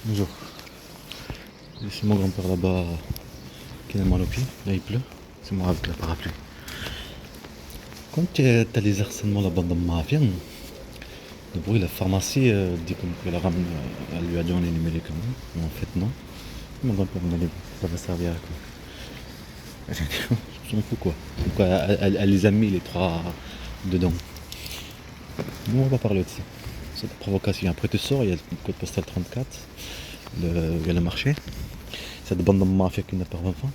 Bonjour. C'est mon grand-père là-bas qui a mal au pied. Là il pleut. C'est moi avec la parapluie. Quand tu as les harcèlements là-bas dans ma ferme, le bruit, la pharmacie dit qu'elle elle lui a donné les médicaments. Mais en fait non. Mon grand-père m'a dit ça va servir à quoi? Je m'en fous quoi. Pourquoi elle les a mis les trois dedans. Nous on va parler de ça. C'est de provocation. Après tu sors, il y a le code postal 34, il y a le marché. Cette bande de mafia qui n'a pas d'enfant.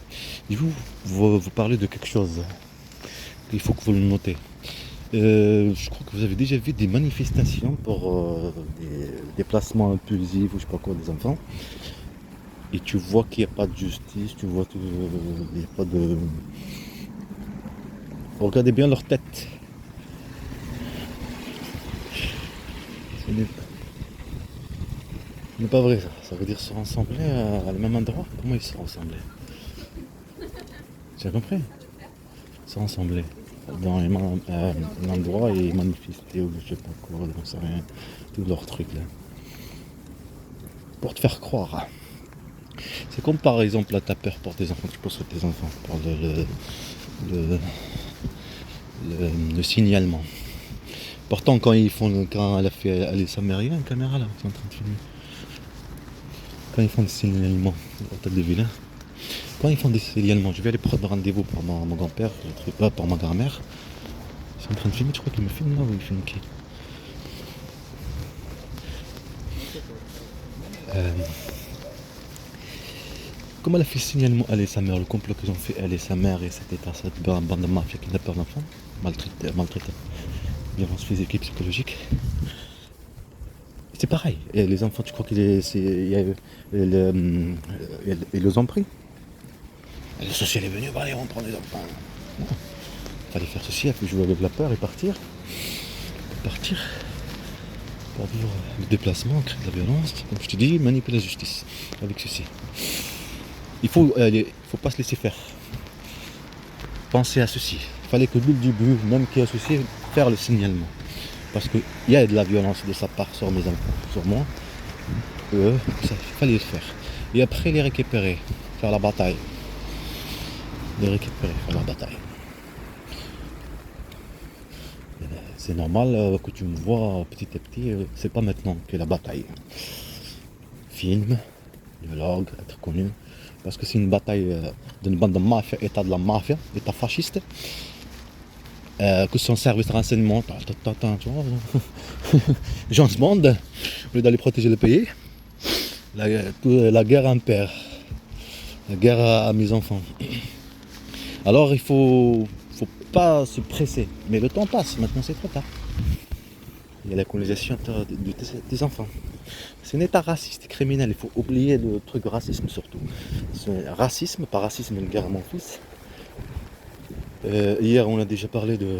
Et vous parlez de quelque chose. Il faut que vous le notez. Je crois que vous avez déjà vu des manifestations pour des déplacements impulsifs ou je sais pas quoi des enfants. Et tu vois qu'il n'y a pas de justice, tu vois qu'il n'y a pas de... Regardez bien leur tête. Ce n'est pas vrai ça. Ça veut dire se rassembler à le même endroit. Comment ils se rassembler? Tu as compris? Se rassembler dans un endroit et manifester ou je sais pas quoi, donc c'est rien. Tout leur truc là. Pour te faire croire. C'est comme par exemple là t'as peur pour tes enfants, tu penses sur tes enfants pour le, le signalement. Pourtant quand elle a fait aller sa mère, il y a une caméra là qui est en train de filmer. Quand ils font des signalements au hôtel de Villain, quand ils font des signalements, je vais aller prendre rendez-vous pour mon grand-père, pas pour ma grand-mère. Ils sont en train de filmer, je crois qu'ils me filment là ou ils filment qui? Comme elle a fait le signalement, elle et sa mère, le complot qu'ils ont fait, elle et sa mère et cette bande de mafia qui n'a pas d'enfants, maltraité, violence physique et psychologique. C'est pareil. Et les enfants, tu crois ils les ont pris? Le social est venu, allez, on prend les enfants. Non. Fallait faire ceci, puis jouer avec la peur et partir. Pour vivre le déplacement, créer de la violence. Comme je te dis, manipuler la justice avec ceci. Il faut pas se laisser faire. Pensez à ceci. Il fallait que dès le début, même qui est associé, faire le signalement. Parce qu'il y a de la violence de sa part sur mes enfants, sur moi. Il fallait le faire. Et après les récupérer, faire la bataille. Faire la bataille. C'est normal que tu me vois petit à petit, c'est pas maintenant que la bataille. Film, dialogue, être connu. Parce que c'est une bataille d'une bande de mafia, état de la mafia, état fasciste. Que son service de renseignement, tu vois, James Bond, au lieu d'aller protéger le pays, la guerre impère, la guerre à mes enfants. Alors il faut pas se presser, mais le temps passe, maintenant c'est trop tard. Il y a la colonisation des enfants. C'est un état raciste, criminel, il faut oublier le truc de racisme surtout. C'est racisme, pas racisme, une guerre à mon fils. Hier on a déjà parlé de...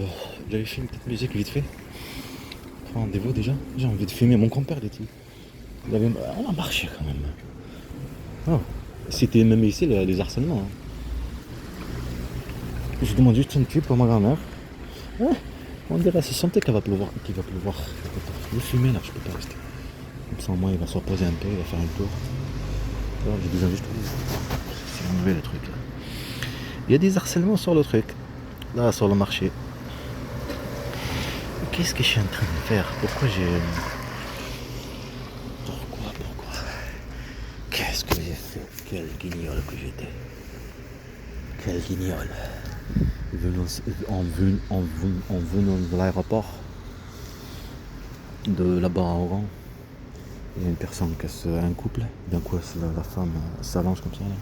J'avais fait une petite musique vite fait. Rendez-vous déjà. J'ai envie de filmer mon compère l'été. On a marché quand même. Oh. C'était même ici les harcèlements. Hein. Je demande juste une cube pour ma grand-mère. Ouais. On dirait à se sentir qu'il va pleuvoir. Je vais filmer là, je peux pas rester. Comme ça au moins il va se reposer un peu, il va faire un tour. J'ai besoin juste de enlever le truc là. Il y a des harcèlements sur le truc. Là sur le marché. Qu'est-ce que je suis en train de faire? Pourquoi qu'est-ce que j'ai fait? Quel guignol que j'étais. Quel guignol. En venant de l'aéroport, de là-bas à Oran, il y a une personne un couple, d'un coup la femme s'allonge comme ça. Là.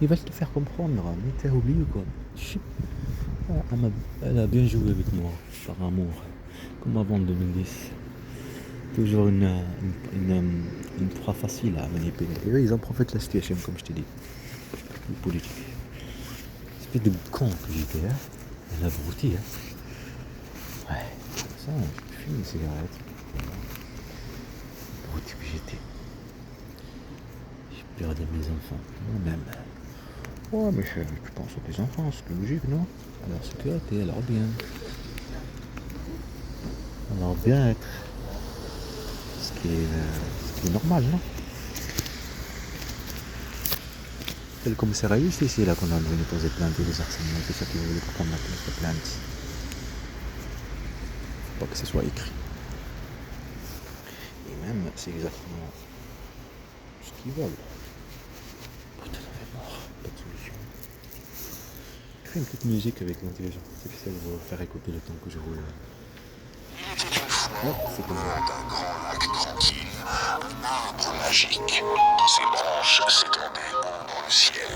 Il va te faire comprendre, mais t'as oublié quoi. Elle a bien joué avec moi, par amour, comme avant 2010. Toujours une proie facile à manipuler. Et eux, ils en profitent de la situation, comme je t'ai dit. Les politiques. C'est de con que j'étais, hein. Un abruti, hein. Ouais, ça, je fume une cigarette. Abruti que j'étais. J'ai perdu mes enfants, moi-même. Ouais, mais tu penses à tes enfants, c'est logique, non? Alors, sécurité, alors bien. Alors, bien être. Ce qui est normal, non? C'est le commissariat juste ici là qu'on a venu poser plainte et les harcèlements, c'est ça qu'ils voulaient pas qu'on mette plainte. Pas que ce soit écrit. Et même c'est exactement ce qu'ils veulent. Putain, on est mort, pas de solution. Je fais une petite musique avec l'intelligence artificielle pour vous faire écouter le temps que je roule. Il était une fois au bord d'un grand lac tranquille, un arbre magique. Ses branches s'étendaient haut dans le ciel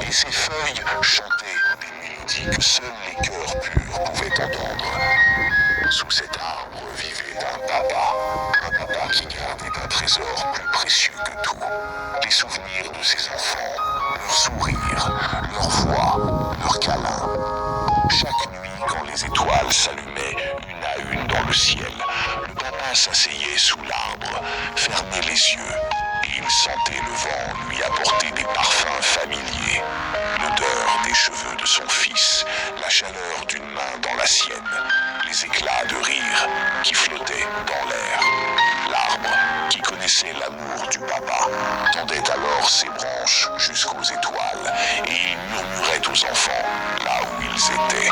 et ses feuilles chantaient des mélodies que seuls les cœurs purs pouvaient entendre. Sous cet arbre vivait un papa qui gardait un trésor plus précieux que tout. Les souvenirs de ses enfants, leur sourire, leur voix, leurs câlins. Chaque nuit, quand les étoiles s'allumaient une à une dans le ciel, le papa s'asseyait sous l'arbre, fermait les yeux, et il sentait le vent lui apporter des parfums familiers. L'odeur des cheveux de son fils, la chaleur d'une main dans la sienne, les éclats de rire qui flottaient dans l'air. L'arbre, qui connaissait l'amour du papa, tendait alors ses branches jusqu'aux étoiles, et il murmurait aux enfants, là où ils étaient.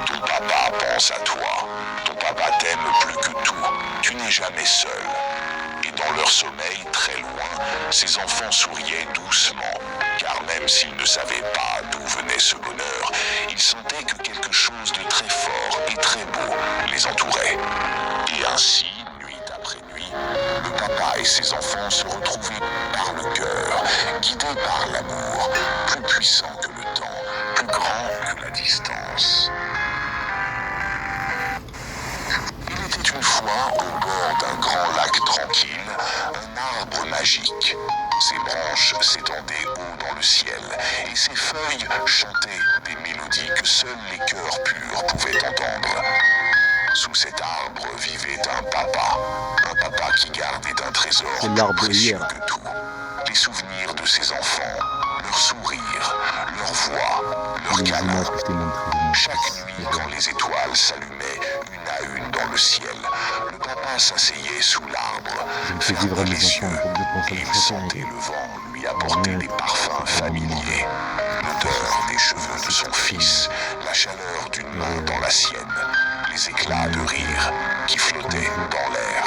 Ton papa pense à toi, ton papa t'aime plus que tout, tu n'es jamais seul. Et dans leur sommeil, très loin, ces enfants souriaient doucement, car même s'ils ne savaient pas d'où venait ce bonheur, ils sentaient que quelque chose de très fort et très beau les entourait. Et ainsi, nuit après nuit, le papa et ses enfants se retrouvaient par le cœur, guidés par l'amour, plus puissant que le temps, plus grand que la distance. Il était une fois, au bord d'un grand lac tranquille, un arbre magique. Ses branches s'étendaient haut dans le ciel, et ses feuilles chantaient des mélodies que seuls les cœurs purs pouvaient entendre. Sous cet arbre vivait un papa qui gardait un trésor plus précieux que tout. Les souvenirs de ses enfants, leur sourire, leur voix, leur câlin. Chaque nuit, quand les étoiles s'allumaient une à une dans le ciel, le papa s'asseyait sous l'arbre, fermait les yeux, et il sentait le vent lui apporter des parfums familiers. L'odeur des cheveux de son fils, la chaleur d'une main dans la sienne, les éclats de rire qui flottaient dans l'air.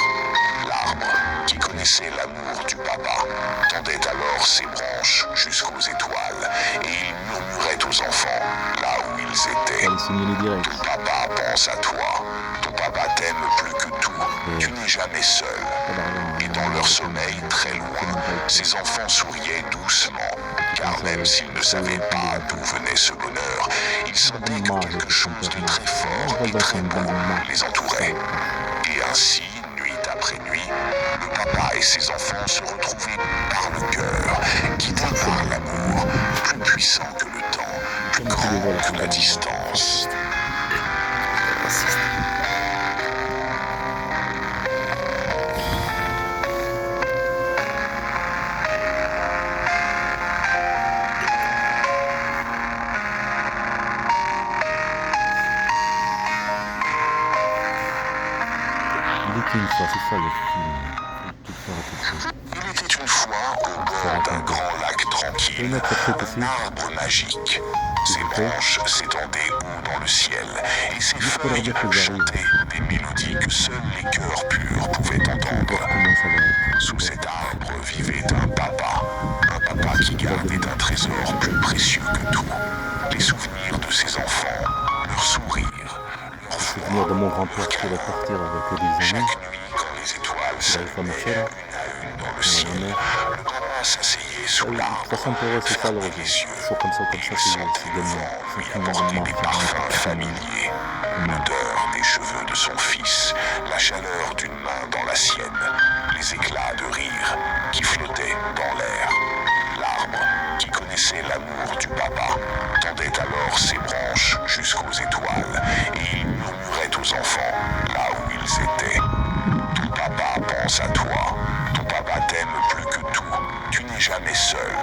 L'arbre, qui connaissait l'amour du papa, tendait alors ses branches jusqu'aux étoiles, et il murmurait aux enfants, là où ils étaient. Ton papa pense à toi, ton papa t'aime plus que tout, tu n'es jamais seul. Et dans leur sommeil, très loin, ces enfants souriaient doucement, car même s'ils ne savaient pas d'où venait ce bonheur, ils sentaient que quelque chose de très fort et très beau les entourait. Et ainsi, nuit après nuit, le papa et ses enfants se retrouvaient par le cœur, guidés par l'amour, plus puissant que le temps, plus grand que la distance. Une fois, c'est ça le film. Il était une fois, au bord d'un grand lac tranquille, un arbre magique. Ses branches s'étendaient haut dans le ciel, et ses feuilles chantaient des mélodies que seuls les cœurs purs pouvaient entendre. Sous cet arbre vivait un papa qui gardait un trésor plus précieux que tout. Les souvenirs de ses enfants, leur sourire, leur Souvenir de mon grand-père qui va partir avec des chaque amis. nuit, quand les étoiles s'allumaient une à une dans le ciel, le papa s'asseyait sous l'arbre, 60 euros, c'est ça le fermait revenu. les yeux, C'est comme ça, et il sentait le vent lui apporter des parfums familiers. L'odeur des cheveux de son fils, la chaleur d'une main dans la sienne, les éclats de rire qui flottaient dans l'air. L'arbre, qui connaissait l'amour du papa, tendait alors ses branches jusqu'aux étoiles, et il murmurait aux enfants, là où ils étaient. Ton papa pense à toi, ton papa t'aime plus que tout, tu n'es jamais seul.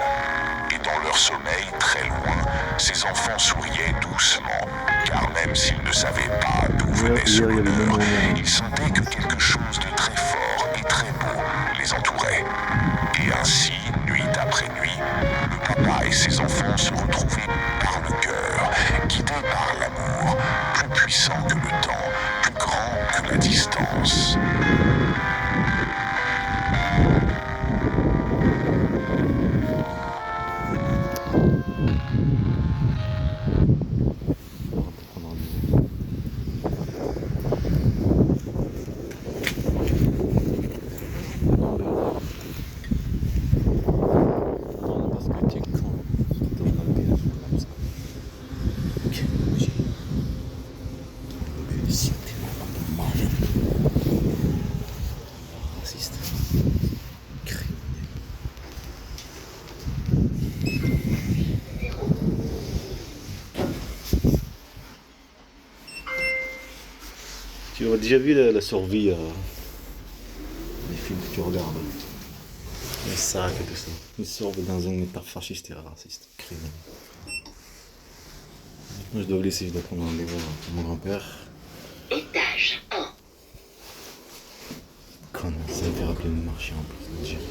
Et dans leur sommeil, très loin, ces enfants souriaient doucement, car même s'ils ne savaient pas d'où venait ce bonheur, ils sentaient que quelque chose de très fort et très beau les entourait. Et ainsi, nuit après nuit, le papa et ses enfants T'as déjà vu la survie, les films que tu regardes, les sacs et tout ça. Ils survivent dans un état fasciste et raciste, criminel. Moi je dois vous laisser, je dois prendre rendez-vous pour mon grand-père. Étage 1. Connard, ça me fait rappeler le marché en plus d'Algérie.